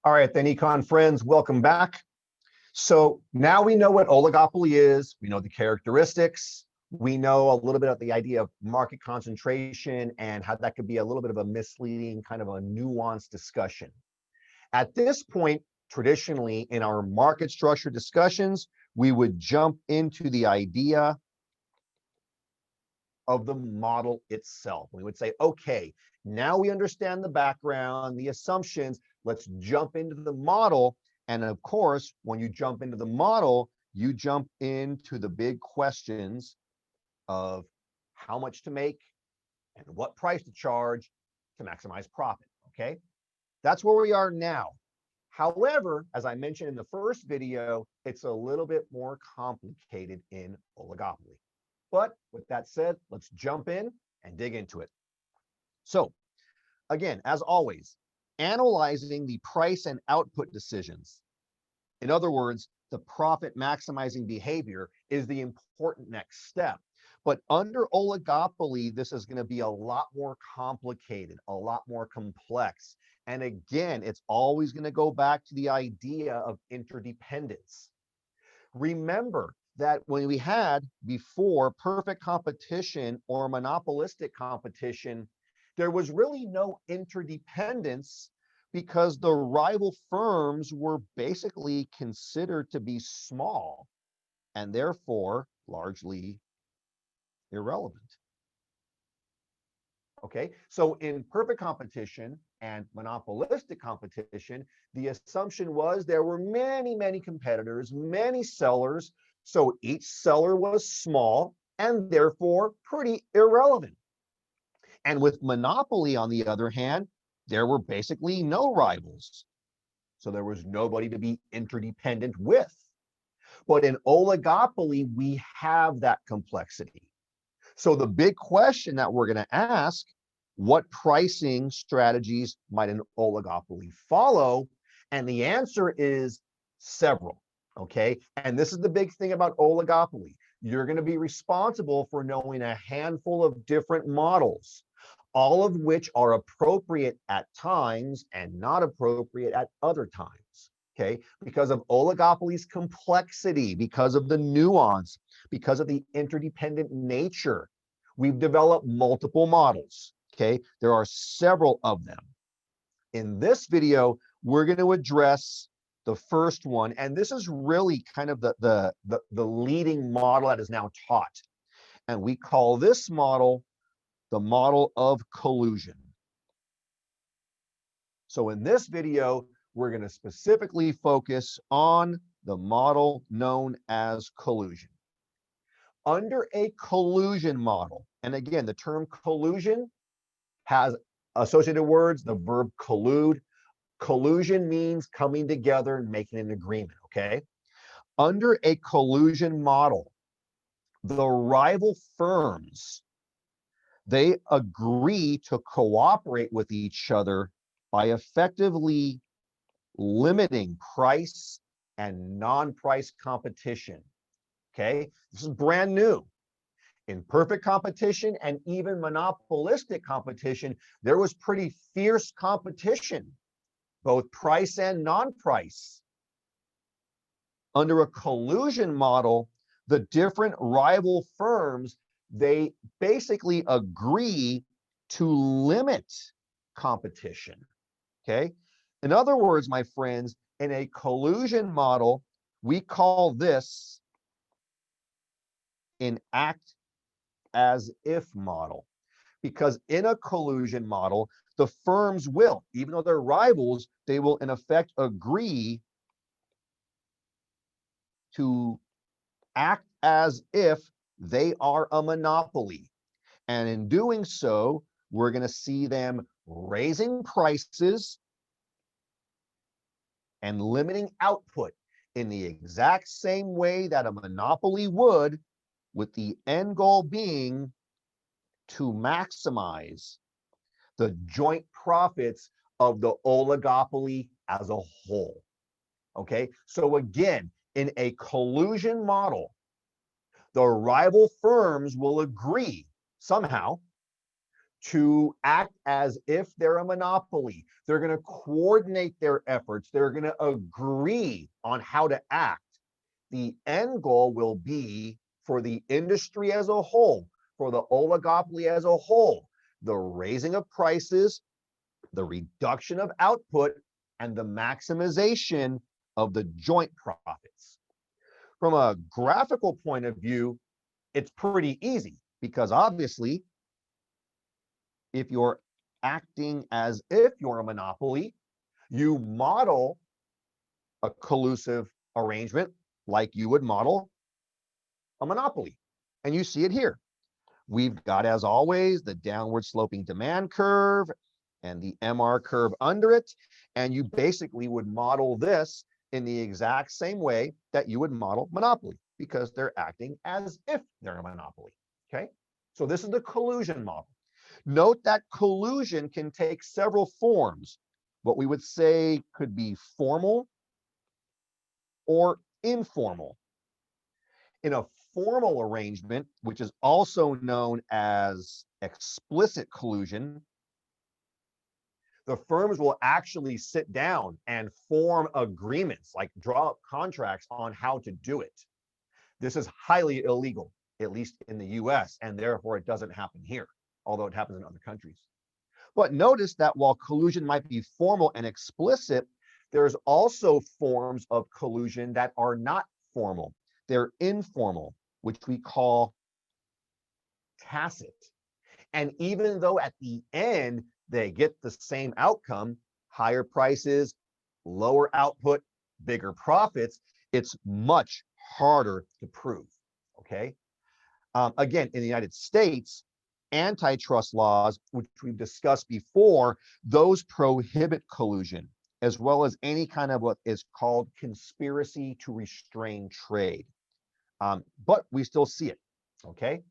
All right, then, econ friends, welcome back. So now we know what oligopoly is. We know the characteristics. We know a little bit of the idea of market concentration and how that could be a little bit of a misleading, kind of a nuanced discussion. At this point, traditionally in our market structure discussions, we would jump into the idea of the model itself. We would say, okay, now we understand the background, the assumptions, let's jump into the model. And of course, when you jump into the model, you jump into the big questions of how much to make and what price to charge to maximize profit, okay? That's where we are now. However, as I mentioned in the first video, it's a little bit more complicated in oligopoly. But with that said, let's jump in and dig into it. So again, as always, analyzing the price and output decisions. In other words, the profit maximizing behavior is the important next step. But under oligopoly, this is going to be a lot more complicated, a lot more complex. And again, it's always going to go back to the idea of interdependence. Remember that when we had before perfect competition or monopolistic competition, there was really no interdependence because the rival firms were basically considered to be small and therefore largely irrelevant. Okay, so in perfect competition and monopolistic competition, the assumption was there were many, many competitors, many sellers. So each seller was small and therefore pretty irrelevant. And with monopoly, on the other hand, there were basically no rivals. So there was nobody to be interdependent with. But in oligopoly, we have that complexity. So the big question that we're going to ask, what pricing strategies might an oligopoly follow? And the answer is several, okay? And this is the big thing about oligopoly. You're going to be responsible for knowing a handful of different models, all of which are appropriate at times and not appropriate at other times, okay? Because of oligopoly's complexity, because of the nuance, because of the interdependent nature, we've developed multiple models, okay? There are several of them. In this video, we're going to address the first one, and this is really kind of the leading model that is now taught. And we call this model the model of collusion. So in this video, we're going to specifically focus on the model known as collusion. Under a collusion model, and again, the term collusion has associated words, the verb collude. Collusion means coming together and making an agreement, okay? Under a collusion model, the rival firms, they agree to cooperate with each other by effectively limiting price and non-price competition. Okay, this is brand new. In perfect competition and even monopolistic competition, there was pretty fierce competition, both price and non-price. Under a collusion model, the different rival firms, they basically agree to limit competition, okay? In other words, my friends, in a collusion model, we call this an act as if model, because in a collusion model, the firms will, even though they're rivals, they will in effect agree to act as if they are a monopoly. And in doing so, we're going to see them raising prices and limiting output in the exact same way that a monopoly would, with the end goal being to maximize the joint profits of the oligopoly as a whole. Okay, so again, in a collusion model, the rival firms will agree somehow to act as if they're a monopoly. They're going to coordinate their efforts. They're going to agree on how to act. The end goal will be for the industry as a whole, for the oligopoly as a whole, the raising of prices, the reduction of output, and the maximization of the joint profits. From a graphical point of view, it's pretty easy because obviously, if you're acting as if you're a monopoly, you model a collusive arrangement like you would model a monopoly. And you see it here. We've got, as always, the downward sloping demand curve and the MR curve under it. And you basically would model this in the exact same way that you would model monopoly, because they're acting as if they're a monopoly. Okay, so this is the collusion model. Note that collusion can take several forms. What we would say could be formal or informal. In a formal arrangement, which is also known as explicit collusion, the firms will actually sit down and form agreements, like draw up contracts on how to do it. This is highly illegal, at least in the US, and therefore it doesn't happen here, although it happens in other countries. But notice that while collusion might be formal and explicit, there's also forms of collusion that are not formal. They're informal, which we call tacit. And even though at the end they get the same outcome, higher prices, lower output, bigger profits, it's much harder to prove. Okay. Again, in the United States, antitrust laws, which we've discussed before, those prohibit collusion, as well as any kind of what is called conspiracy to restrain trade. But we still see it. Okay.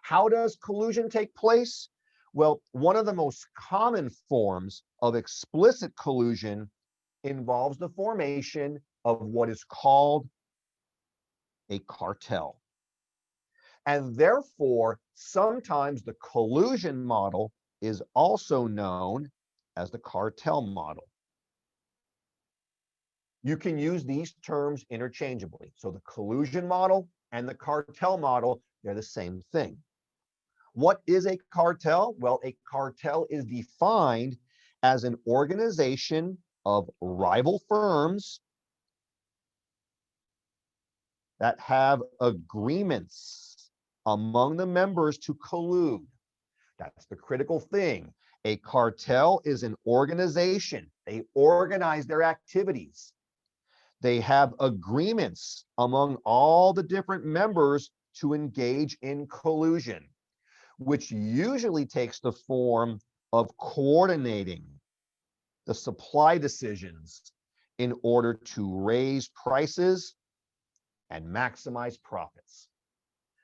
How does collusion take place? Well, one of the most common forms of explicit collusion involves the formation of what is called a cartel. And therefore, sometimes the collusion model is also known as the cartel model. You can use these terms interchangeably. So the collusion model and the cartel model, they're the same thing. What is a cartel? Well, a cartel is defined as an organization of rival firms that have agreements among the members to collude. That's the critical thing. A cartel is an organization. They organize their activities. They have agreements among all the different members to engage in collusion, which usually takes the form of coordinating the supply decisions in order to raise prices and maximize profits.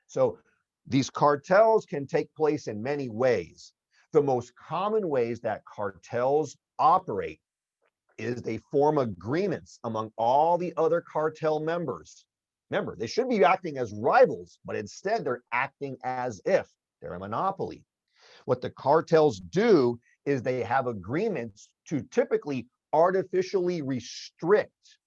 So these cartels can take place in many ways. The most common ways that cartels operate is they form agreements among all the other cartel members. Remember, they should be acting as rivals, but instead they're acting as if they're a monopoly. What the cartels do is they have agreements to typically artificially restrict,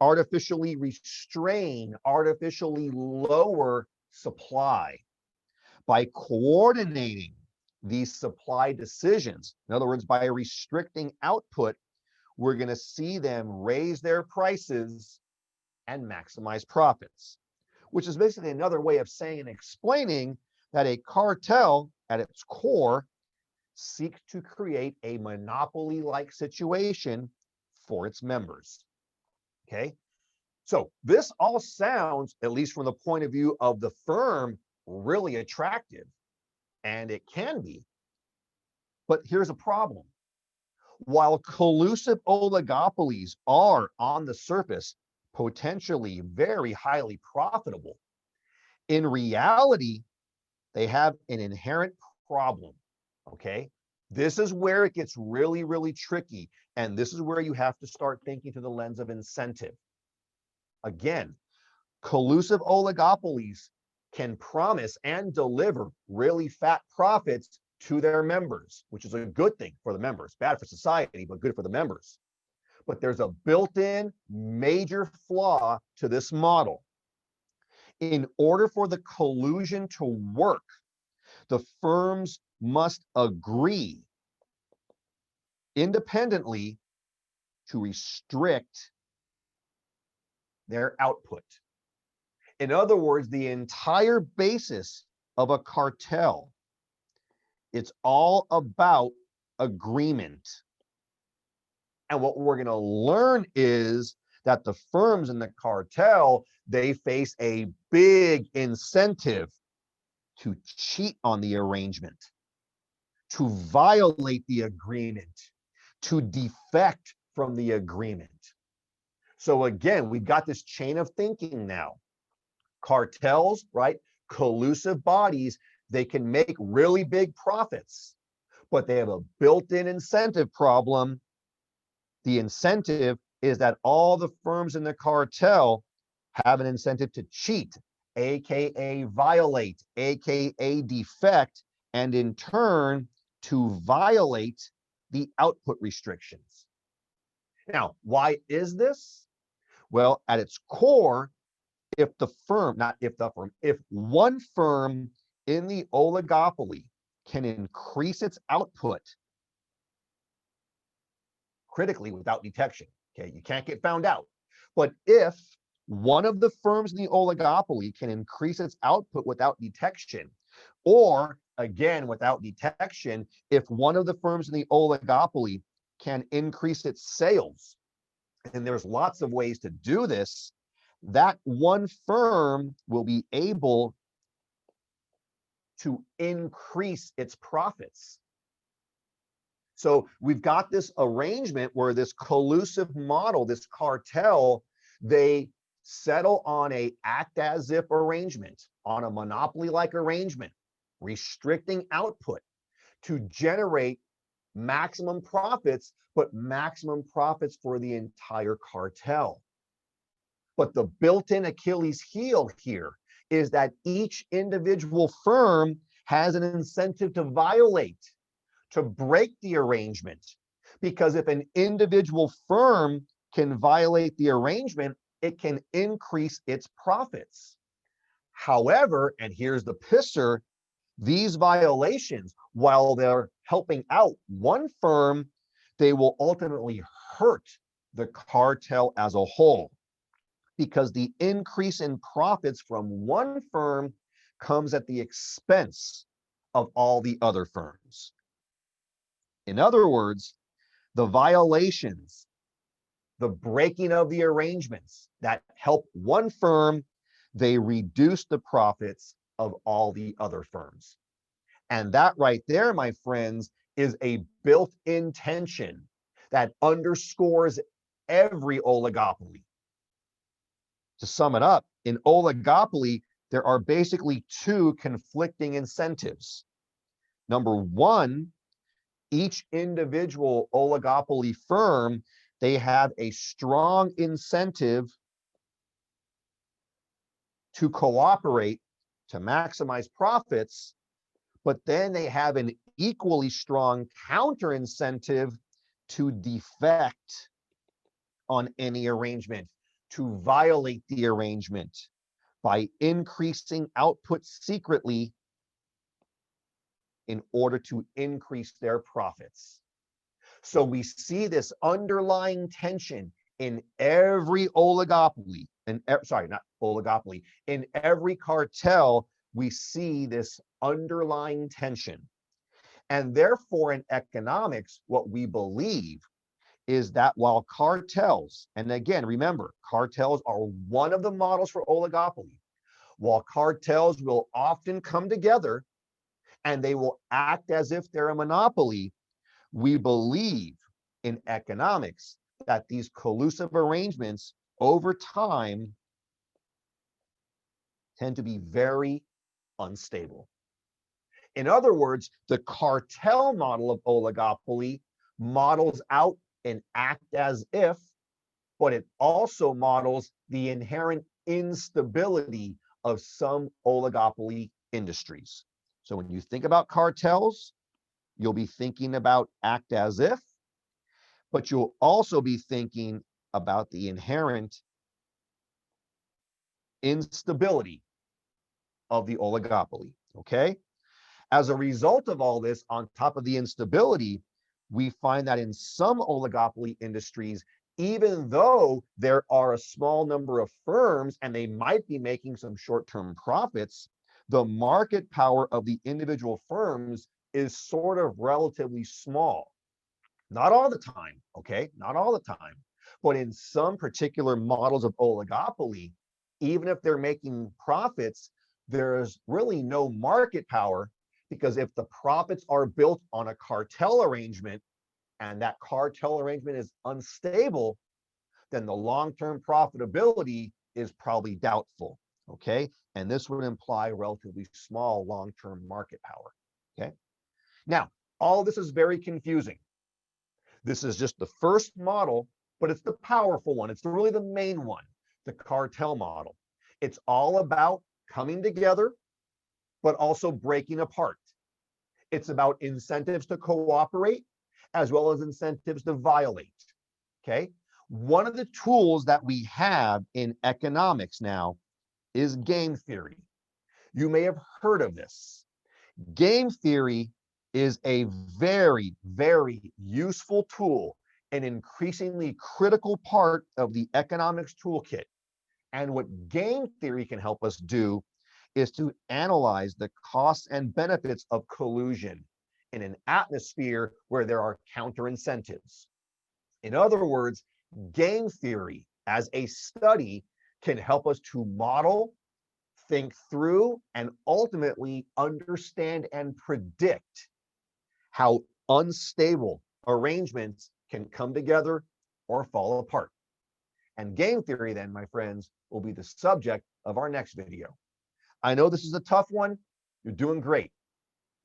artificially restrain, artificially lower supply by coordinating these supply decisions. In other words, by restricting output, we're going to see them raise their prices and maximize profits, which is basically another way of saying and explaining that a cartel at its core seeks to create a monopoly-like situation for its members. Okay, so this all sounds, at least from the point of view of the firm, really attractive, and it can be. But here's a problem. While collusive oligopolies are, on the surface, potentially very highly profitable, in reality, they have an inherent problem. Okay, this is where it gets really, really tricky. And this is where you have to start thinking through the lens of incentive. Again, collusive oligopolies can promise and deliver really fat profits to their members, which is a good thing for the members, bad for society, but good for the members. But there's a built-in major flaw to this model. In order for the collusion to work, the firms must agree independently to restrict their output. In other words, the entire basis of a cartel, it's all about agreement. And what we're going to learn is that the firms in the cartel, they face a big incentive to cheat on the arrangement, to violate the agreement, to defect from the agreement. So again, we've got this chain of thinking now. Cartels, right? Collusive bodies, they can make really big profits, but they have a built-in incentive problem. The incentive is that all the firms in the cartel have an incentive to cheat, aka violate, aka defect, and in turn to violate the output restrictions. Now, why is this? Well, at its core, if one firm in the oligopoly can increase its output critically without detection, okay, you can't get found out. But if one of the firms in the oligopoly can increase its output without detection, or again, without detection, if one of the firms in the oligopoly can increase its sales, and there's lots of ways to do this, that one firm will be able to increase its profits. So we've got this arrangement where this collusive model, this cartel, they settle on a act as if arrangement, on a monopoly-like arrangement, restricting output to generate maximum profits, but maximum profits for the entire cartel. But the built-in Achilles heel here is that each individual firm has an incentive to violate, to break the arrangement. Because if an individual firm can violate the arrangement, it can increase its profits. However, and here's the pisser, these violations, while they're helping out one firm, they will ultimately hurt the cartel as a whole, because the increase in profits from one firm comes at the expense of all the other firms. In other words, the violations, the breaking of the arrangements that help one firm, they reduce the profits of all the other firms. And that right there, my friends, is a built-in tension that underscores every oligopoly. To sum it up, in oligopoly, there are basically two conflicting incentives. Number one, each individual oligopoly firm, they have a strong incentive to cooperate to maximize profits, but then they have an equally strong counter incentive to defect on any arrangement, to violate the arrangement by increasing output secretly in order to increase their profits. So we see this underlying tension in every oligopoly, in every cartel, we see this underlying tension. And therefore, in economics, what we believe is that while cartels, and again, remember, cartels are one of the models for oligopoly, while cartels will often come together and they will act as if they're a monopoly, we believe in economics that these collusive arrangements over time tend to be very unstable. In other words, the cartel model of oligopoly models out an act as if, but it also models the inherent instability of some oligopoly industries. So when you think about cartels, You'll be thinking about act as if, but you'll also be thinking about the inherent instability of the oligopoly, okay? As a result of all this, on top of the instability, we find that in some oligopoly industries, even though there are a small number of firms and they might be making some short-term profits, the market power of the individual firms is sort of relatively small. Not all the time, okay? Not all the time. But in some particular models of oligopoly, even if they're making profits, there's really no market power, because if the profits are built on a cartel arrangement and that cartel arrangement is unstable, then the long-term profitability is probably doubtful, okay? And this would imply relatively small long-term market power, okay? Now, all this is very confusing. This is just the first model, but it's the powerful one. It's really the main one, the cartel model. It's all about coming together, but also breaking apart. It's about incentives to cooperate as well as incentives to violate, okay? One of the tools that we have in economics now is game theory. You may have heard of this. Game theory is a very, very useful tool, an increasingly critical part of the economics toolkit. And what game theory can help us do is to analyze the costs and benefits of collusion in an atmosphere where there are counter incentives. In other words, game theory as a study can help us to model, think through, and ultimately understand and predict how unstable arrangements can come together or fall apart. And game theory then, my friends, will be the subject of our next video. I know this is a tough one. You're doing great.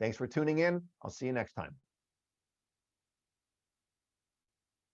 Thanks for tuning in. I'll see you next time.